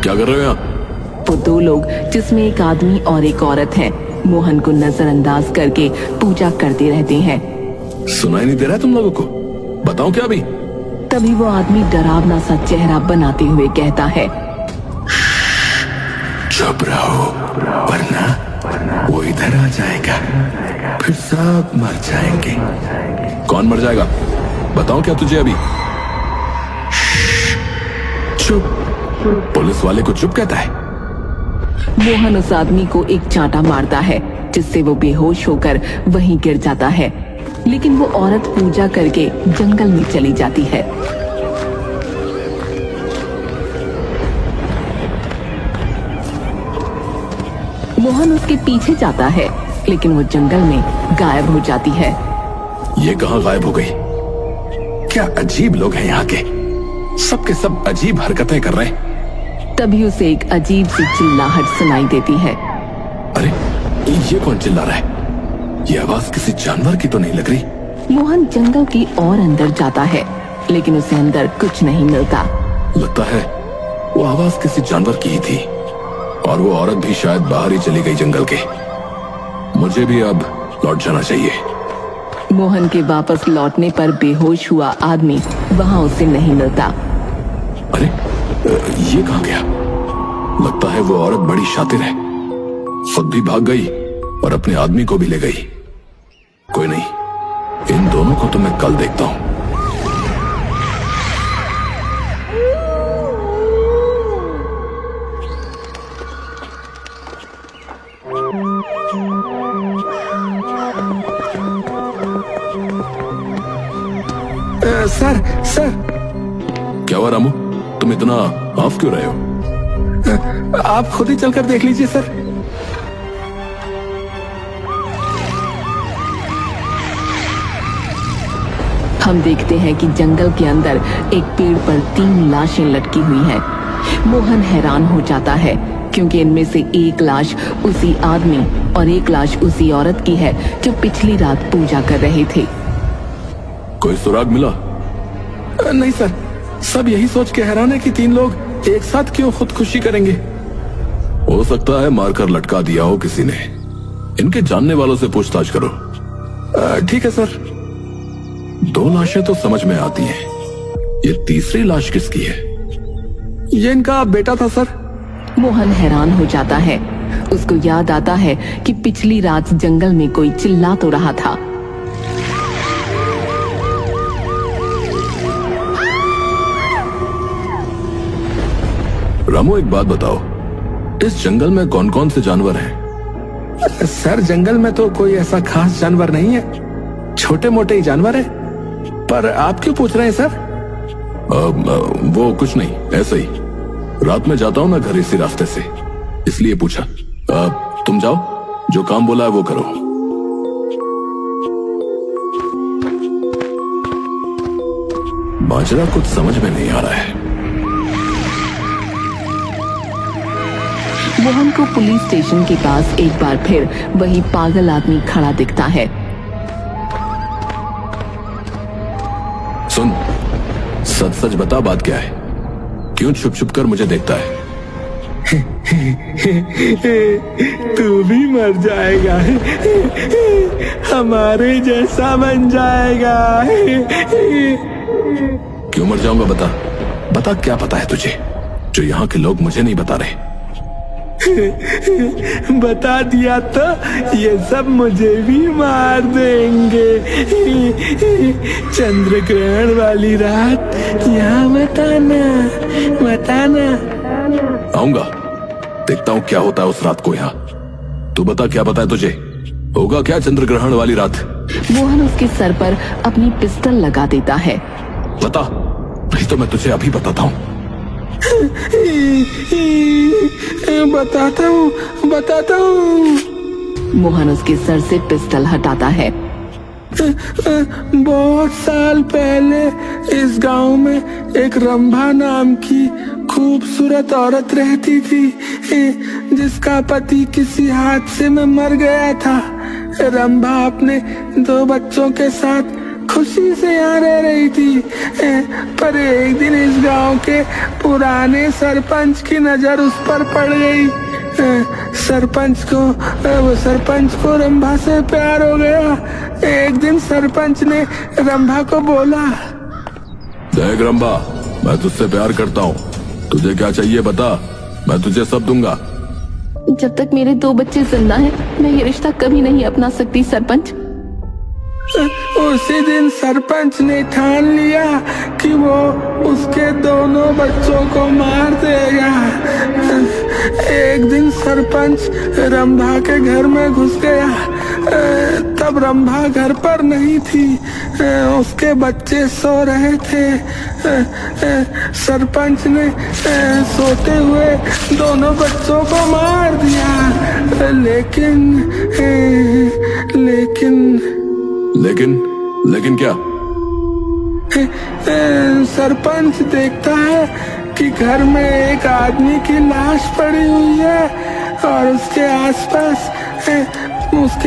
क्या कर रहे हो यहाँ? वो दो लोग जिसमें एक आदमी और एक औरत है, मोहन को नजरअंदाज करके पूजा करते रहते हैं। सुनाई नहीं दे रहा है तुम लोगों को? बताओ क्या अभी? तभी वो आदमी डरावना सा चेहरा बनाते हुए कहता है, चुप रहो वरना वो इधर आ जाएगा, फिर सब मर जाएंगे। कौन मर जाएगा? बताओ क्या तुझे अभी? चुप। पुलिस वाले को चुप कहता है। मोहन उस आदमी को एक चांटा मारता है जिससे वो बेहोश होकर वहीं गिर जाता है, लेकिन वो औरत पूजा करके जंगल में चली जाती है। मोहन उसके पीछे जाता है, लेकिन वो जंगल में गायब हो जाती है। ये कहाँ गायब हो गई? क्या अजीब लोग हैं यहाँ के, सबके सब अजीब हरकतें कर रहे हैं। तभी उसे एक अजीब सी चिल्लाहट सुनाई देती है। अरे ये कौन चिल्ला रहा है? ये आवाज किसी जानवर की तो नहीं लग रही। मोहन जंगल की और अंदर जाता है, लेकिन उसे अंदर कुछ नहीं मिलता। लगता है वो आवाज किसी जानवर की ही थी, और वो औरत भी शायद बाहर ही चली गई जंगल के। मुझे भी अब लौट जाना चाहिए। मोहन के वापस लौटने पर बेहोश हुआ आदमी वहाँ उसे नहीं मिलता। अरे ये कहाँ गया? लगता है वो औरत बड़ी शातिर है, खुद भी भाग गई और अपने आदमी को भी ले गई। कोई नहीं, इन दोनों को तो मैं कल देखता हूँ। Sir sir. क्या हुआ रामू? तुम इतना ऑफ क्यों रहे हो? आप खुद ही चलकर देख लीजिए सर। हम देखते हैं कि जंगल के अंदर एक पेड़ पर 3 लाशें लटकी हुई हैं। मोहन हैरान हो जाता है क्योंकि इनमें से एक लाश उसी आदमी और एक लाश उसी औरत की है जो पिछली रात पूजा कर रहे थे। कोई सुराग मिला? नहीं सर, सब यही सोच के हैरान है कि 3 लोग एक साथ क्यों खुदकुशी करेंगे। हो सकता है मारकर लटका दिया हो किसी ने। इनके जानने वालों से पूछताछ करो। ठीक है सर। 2 लाशें तो समझ में आती हैं, ये तीसरी लाश किसकी है? ये इनका बेटा था सर। मोहन हैरान हो जाता है। उसको याद आता है कि पिछली रात जंगल में कोई चिल्ला तो रहा था। रामू एक बात बताओ, इस जंगल में कौन कौन से जानवर हैं? सर जंगल में तो कोई ऐसा खास जानवर नहीं है, छोटे मोटे ही जानवर है। पर आप क्यों पूछ रहे हैं सर? वो कुछ नहीं, ऐसे ही। रात में जाता हूँ ना घर इसी रास्ते से, इसलिए पूछा। तुम जाओ, जो काम बोला है वो करो। माजरा कुछ समझ में नहीं आ रहा है। मोहन को पुलिस स्टेशन के पास एक बार फिर वही पागल आदमी खड़ा दिखता है। सुन, सच सच बता, बात क्या है? क्यों छुप छुप कर मुझे देखता है? तू भी मर जाएगा, हमारे जैसा बन जाएगा। क्यों मर जाऊंगा? बता बता, क्या पता है तुझे जो यहाँ के लोग मुझे नहीं बता रहे? बता दिया तो ये सब मुझे भी मार देंगे। चंद्र ग्रहण वाली रात यहाँ बताना बताना। आऊंगा, देखता हूँ क्या होता है उस रात को यहाँ। तू बता, क्या पता है तुझे? होगा क्या चंद्र ग्रहण वाली रात? मोहन उसके सर पर अपनी पिस्टल लगा देता है। बता, नहीं तो मैं तुझे अभी बताता हूँ। बताता हूँ। मोहन उसके सर से पिस्टल हटाता है। बहुत साल पहले इस गांव में एक रंभा नाम की खूबसूरत औरत रहती थी, जिसका पति किसी हादसे में मर गया था। रंभा अपने 2 बच्चों के साथ खुशी से यहाँ रह रही थी। पर एक दिन इस गांव के पुराने सरपंच की नजर उस पर पड़ गई। सरपंच को रंभा से प्यार हो गया। एक दिन सरपंच ने रंभा को बोला, देख रंभा, मैं तुझसे प्यार करता हूँ, तुझे क्या चाहिए बता, मैं तुझे सब दूंगा। जब तक मेरे 2 बच्चे जिंदा हैं, मैं ये रिश्ता कभी नहीं अपना सकती सरपंच। उसी दिन सरपंच ने ठान लिया कि वो उसके दोनों बच्चों को मार देगा। एक दिन सरपंच रंभा के घर में घुस गया। तब रंभा घर पर नहीं थी, उसके बच्चे सो रहे थे। सरपंच ने सोते हुए दोनों बच्चों को मार दिया। लेकिन क्या? सरपंच देखता है कि घर में एक आदमी की लाश पड़ी हुई है और उसके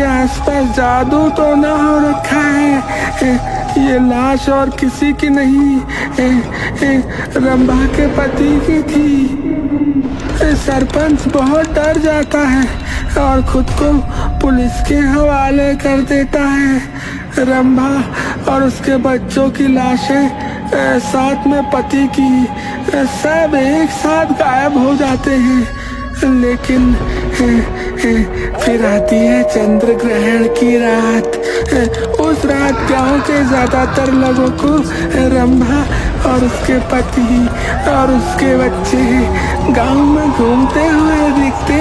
आसपास जादू तो ना हो रखा है। ये लाश और किसी की नहीं, रंभा के पति की थी। सरपंच बहुत डर जाता है और खुद को पुलिस के हवाले कर देता है। रंभा और उसके बच्चों की लाशें साथ में पति की सब एक साथ गायब हो जाते हैं। लेकिन फिर आती है चंद्र ग्रहण की रात। उस रात गांव के ज्यादातर लोगों को रंभा और उसके पति और उसके बच्चे गांव में घूमते हुए दिखते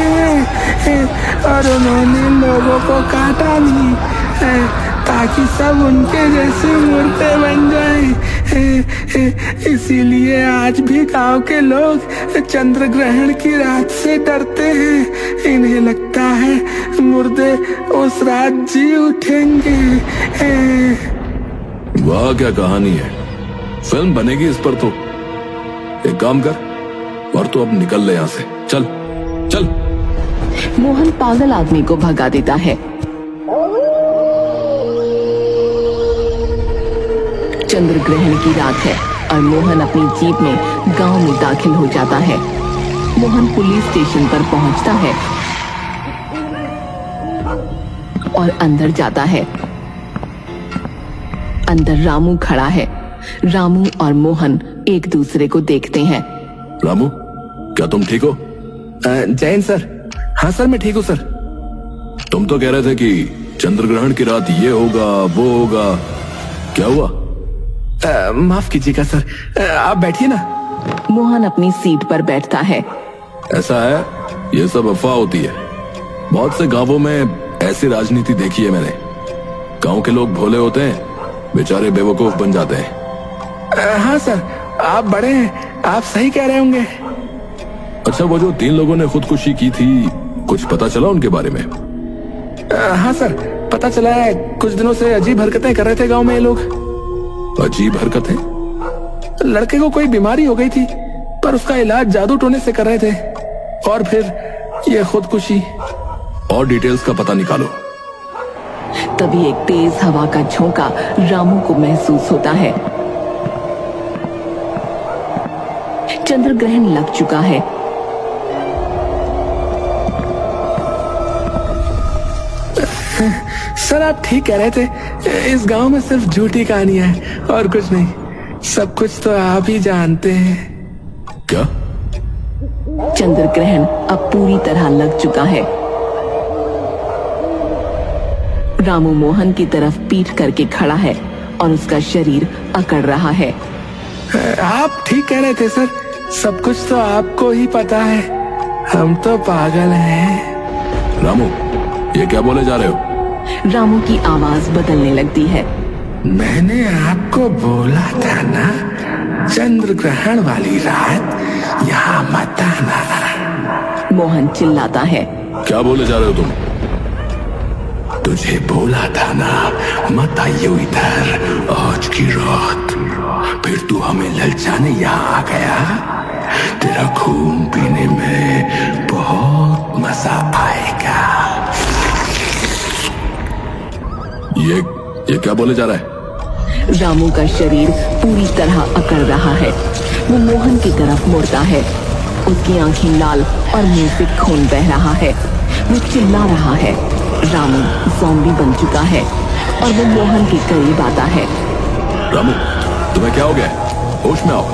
हैं और उन्होंने लोगों को काटा नहीं ताकि सब उनके जैसे मुर्दे बन जाएं। इसीलिए आज भी गांव के लोग चंद्र ग्रहण की रात से डरते हैं। इन्हें लगता है मुर्दे उस रात जी उठेंगे। वाह, क्या कहानी है, फिल्म बनेगी इस पर तो। एक काम कर, और तो अब निकल ले यहाँ से, चल चल। मोहन पागल आदमी को भगा देता है। चंद्र ग्रहण की रात है और मोहन अपनी जीप में गांव में दाखिल हो जाता है। मोहन पुलिस स्टेशन पर पहुंचता है और अंदर जाता है। अंदर रामू खड़ा है। रामू और मोहन एक दूसरे को देखते हैं। रामू, क्या तुम ठीक हो? जैन सर। हाँ सर, मैं ठीक हूँ सर। तुम तो कह रहे थे कि चंद्र ग्रहण की रात ये होगा वो होगा, क्या हुआ? माफ कीजिएगा सर, आप बैठिए ना। मोहन अपनी सीट पर बैठता है। ऐसा है, ये सब अफवाह होती है। बहुत से गांवों में ऐसी राजनीति देखी है मैंने। गांव के लोग भोले होते हैं, बेचारे बेवकूफ बन जाते हैं। हाँ सर, आप बड़े हैं, आप सही कह रहे होंगे। अच्छा, वो जो 3 लोगों ने खुदकुशी की थी, कुछ पता चला उनके बारे में? हाँ सर, पता चला है। कुछ दिनों से अजीब हरकतें कर रहे थे गांव में ये लोग। अजीब हरकतें? लड़के को कोई बीमारी हो गई थी, पर उसका इलाज जादू टोने से कर रहे थे, और फिर ये खुदकुशी। और डिटेल्स का पता निकालो। तभी एक तेज हवा का झोंका रामू को महसूस होता है। चंद्र ग्रहण लग चुका है। सर, आप ठीक कह रहे थे। इस गांव में सिर्फ झूठी कहानियां हैं और कुछ नहीं। सब कुछ तो आप ही जानते हैं। क्या? चंद्र ग्रहण अब पूरी तरह लग चुका है। रामू मोहन की तरफ पीठ करके खड़ा है और उसका शरीर अकड़ रहा है। आप ठीक कह रहे थे सर, सब कुछ तो आपको ही पता है। हम तो पागल हैं। रामू, ये क्या बोले जा रहे हो? रामू की आवाज बदलने लगती है। मैंने आपको बोला था ना, चंद्र ग्रहण वाली रात यहाँ मत आना। मोहन चिल्लाता है। क्या बोले जा रहे हो तुम? तुझे बोला था ना, मत आइयो इधर आज की रात। फिर तू हमें ललचाने यहाँ आ गया। तेरा खून पीने में बहुत मजा आएगा। ये क्या बोले जा रहा है? रामू का शरीर पूरी तरह अकड़ रहा है। वो मोहन की तरफ मुड़ता है। उसकी आंखें लाल और मुंह से खून बह रहा है। वो चिल्ला रहा है। रामू ज़ॉम्बी बन चुका है और वो मोहन के करीब आता है। रामू, तुम्हें क्या हो गया? होश में आओ।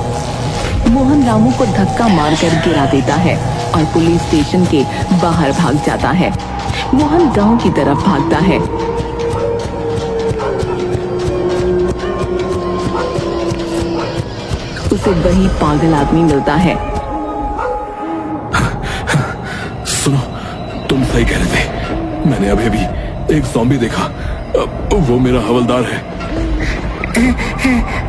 मोहन रामू को धक्का मारकर गिरा देता है और पुलिस स्टेशन के बाहर भाग जाता है। मोहन गांव की तरफ भागता है। उसे वही पागल आदमी मिलता है। सुनो, तुम सही कह रहे थे। मैंने अभी भी एक ज़ॉम्बी देखा। वो मेरा हवलदार है।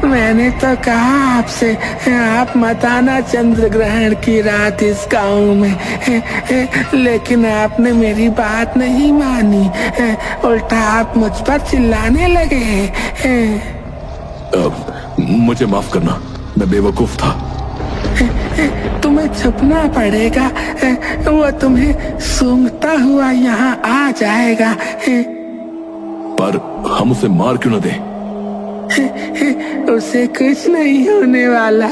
मैंने तो कहा आपसे, आप मत आना चंद्र ग्रहण की रात इस गांव में, लेकिन आपने मेरी बात नहीं मानी। उल्टा आप मुझ पर चिल्लाने लगे। मुझे माफ करना, मैं बेवकूफ था। तुम्हें छुपना पड़ेगा। वो तुम्हें सूंघता हुआ यहाँ आ जाएगा। पर हम उसे मार क्यों न दें? उसे कुछ नहीं होने वाला,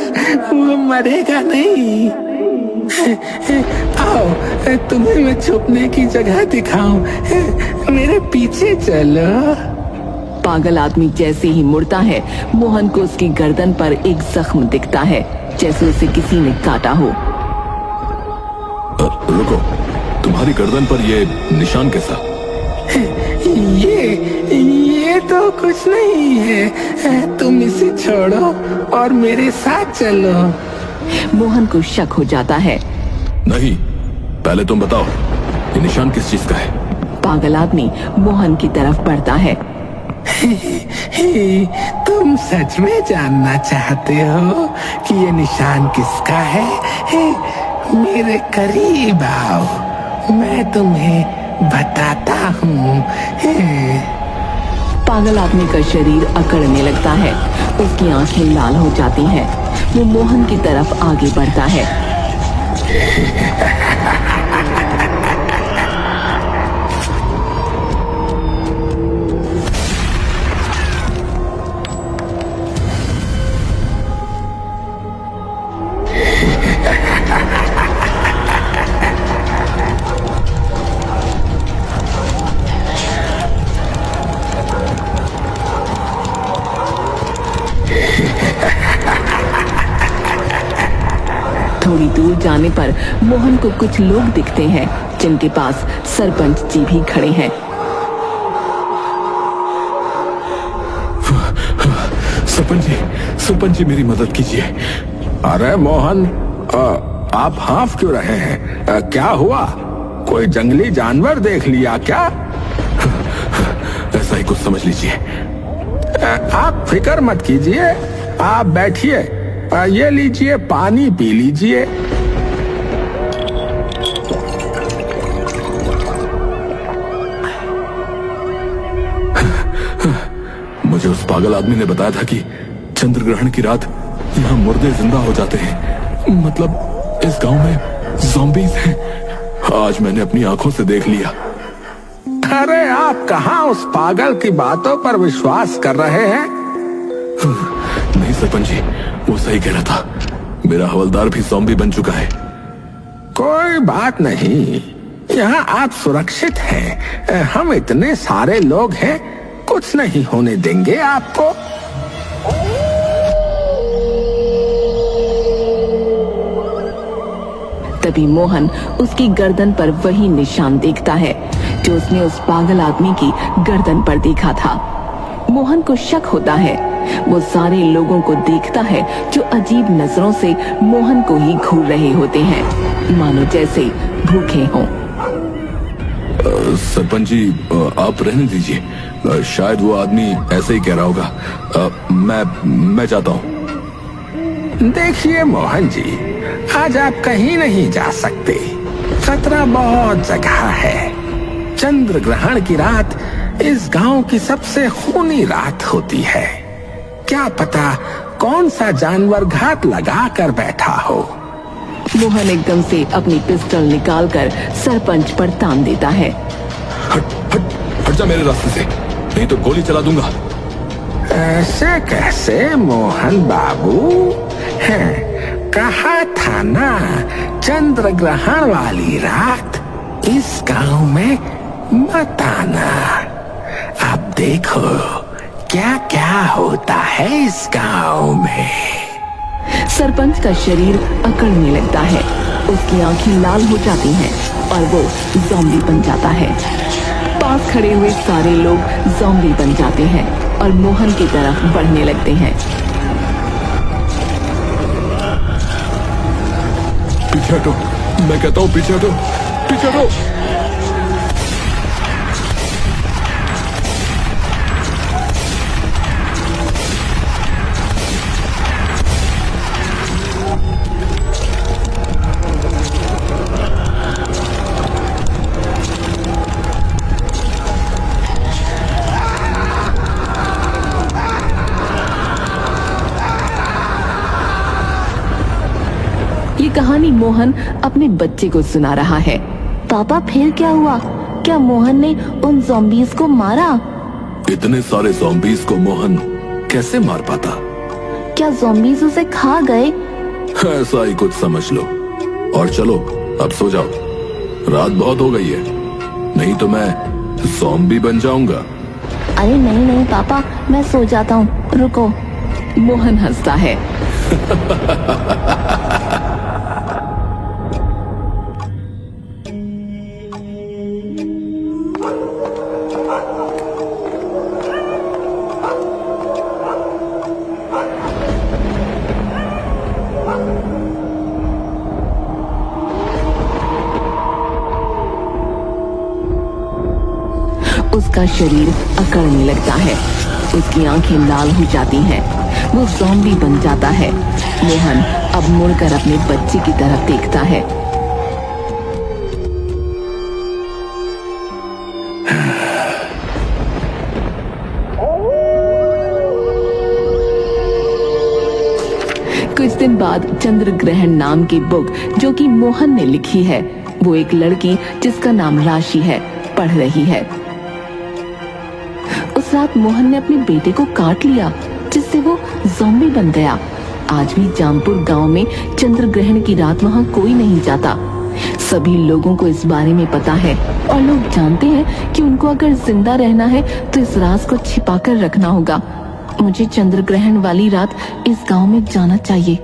वो मरेगा नहीं। आओ, तुम्हें मैं छुपने की जगह दिखाऊं। मेरे पीछे चलो। पागल आदमी जैसे ही मुड़ता है, मोहन को उसकी गर्दन पर एक जख्म दिखता है, जैसे उसे किसी ने काटा हो। रुको, तुम्हारी गर्दन पर ये निशान कैसा? ये तो कुछ नहीं है। तुम इसे छोड़ो और मेरे साथ चलो। मोहन को शक हो जाता है। नहीं, पहले तुम बताओ, ये निशान किस चीज का है? पागल आदमी मोहन की तरफ बढ़ता है। तुम सच में जानना चाहते हो कि ये निशान किसका है? मेरे करीब आओ, मैं तुम्हें बताता हूँ। पागल आदमी का शरीर अकड़ने लगता है। उसकी आंखें लाल हो जाती हैं। वो मोहन की तरफ आगे बढ़ता है। थोड़ी दूर जाने पर मोहन को कुछ लोग दिखते हैं, जिनके पास सरपंच जी भी खड़े हैं। सरपंच जी मेरी मदद कीजिए। अरे मोहन, आप हाँफ क्यों रहे हैं? क्या हुआ? कोई जंगली जानवर देख लिया क्या? ऐसा ही कुछ समझ लीजिए। आप फिक्र मत कीजिए, आप बैठिए। ये लीजिए, पानी पी लीजिए। मुझे उस पागल आदमी ने बताया था कि चंद्र ग्रहण की रात यहाँ मुर्दे जिंदा हो जाते हैं। मतलब इस गांव में ज़ॉम्बीज़ हैं। आज मैंने अपनी आंखों से देख लिया। अरे आप कहाँ उस पागल की बातों पर विश्वास कर रहे हैं? नहीं सरपंच जी, वो सही कह रहा था। मेरा हवलदार भी ज़ॉम्बी बन चुका है। कोई बात नहीं, यहाँ आप सुरक्षित हैं। हम इतने सारे लोग हैं, कुछ नहीं होने देंगे आपको। तभी मोहन उसकी गर्दन पर वही निशान देखता है जो उसने उस पागल आदमी की गर्दन पर देखा था। मोहन को शक होता है। वो सारे लोगों को देखता है जो अजीब नजरों से मोहन को ही घूर रहे होते हैं, मानो जैसे भूखे हों। सरपंच जी, आप रहने दीजिए। शायद वो आदमी ऐसे ही कह रहा होगा। मैं जाता हूँ। देखिए मोहन जी, आज आप कहीं नहीं जा सकते। खतरा बहुत जगह है। चंद्र ग्रहण की रात इस गांव की सबसे खूनी रात होती है। क्या पता कौन सा जानवर घात लगा कर बैठा हो। मोहन एकदम से अपनी पिस्टल निकालकर सरपंच पर तान देता है। हट जा मेरे रास्ते से, नहीं तो गोली चला दूंगा। ऐसे कैसे मोहन बाबू? हैं, कहा था ना चंद्र ग्रहण वाली रात इस गांव में मत आना। अब देखो क्या क्या होता है इस गांव में। सरपंच का शरीर अकड़ने लगता है, उसकी आंखें लाल हो जाती हैं और वो ज़ॉम्बी बन जाता है। पास खड़े हुए सारे लोग ज़ॉम्बी बन जाते हैं और मोहन की तरफ बढ़ने लगते हैं। पीछे हटो, मैं कहता हूँ पीछे हटो, पीछे हटो। ये कहानी मोहन अपने बच्चे को सुना रहा है। पापा फिर क्या हुआ? क्या मोहन ने उन ज़ॉम्बीज़ को मारा? इतने सारे ज़ॉम्बीज़ को मोहन कैसे मार पाता? क्या ज़ॉम्बीज़ उसे खा गए? ऐसा ही कुछ समझ लो। और चलो अब सो जाओ, रात बहुत हो गई है, नहीं तो मैं ज़ॉम्बी बन जाऊंगा। अरे नहीं नहीं पापा, मैं सो जाता हूँ, रुको। मोहन हंसता है। उसका शरीर अकड़ने लगता है, उसकी आंखें लाल हो जाती हैं, वो ज़ॉम्बी बन जाता है। मोहन अब मुड़कर अपने बच्चे की तरफ देखता है। कुछ दिन बाद चंद्र ग्रहण नाम की बुक जो कि मोहन ने लिखी है, वो एक लड़की जिसका नाम राशि है पढ़ रही है। उस रात मोहन ने अपने बेटे को काट लिया, जिससे वो ज़ॉम्बी बन गया। आज भी जामपुर गांव में चंद्र ग्रहण की रात वहां कोई नहीं जाता। सभी लोगों को इस बारे में पता है और लोग जानते हैं कि उनको अगर जिंदा रहना है तो इस राज को छिपाकर रखना होगा। मुझे चंद्र ग्रहण वाली रात इस गांव में जाना चाहिए।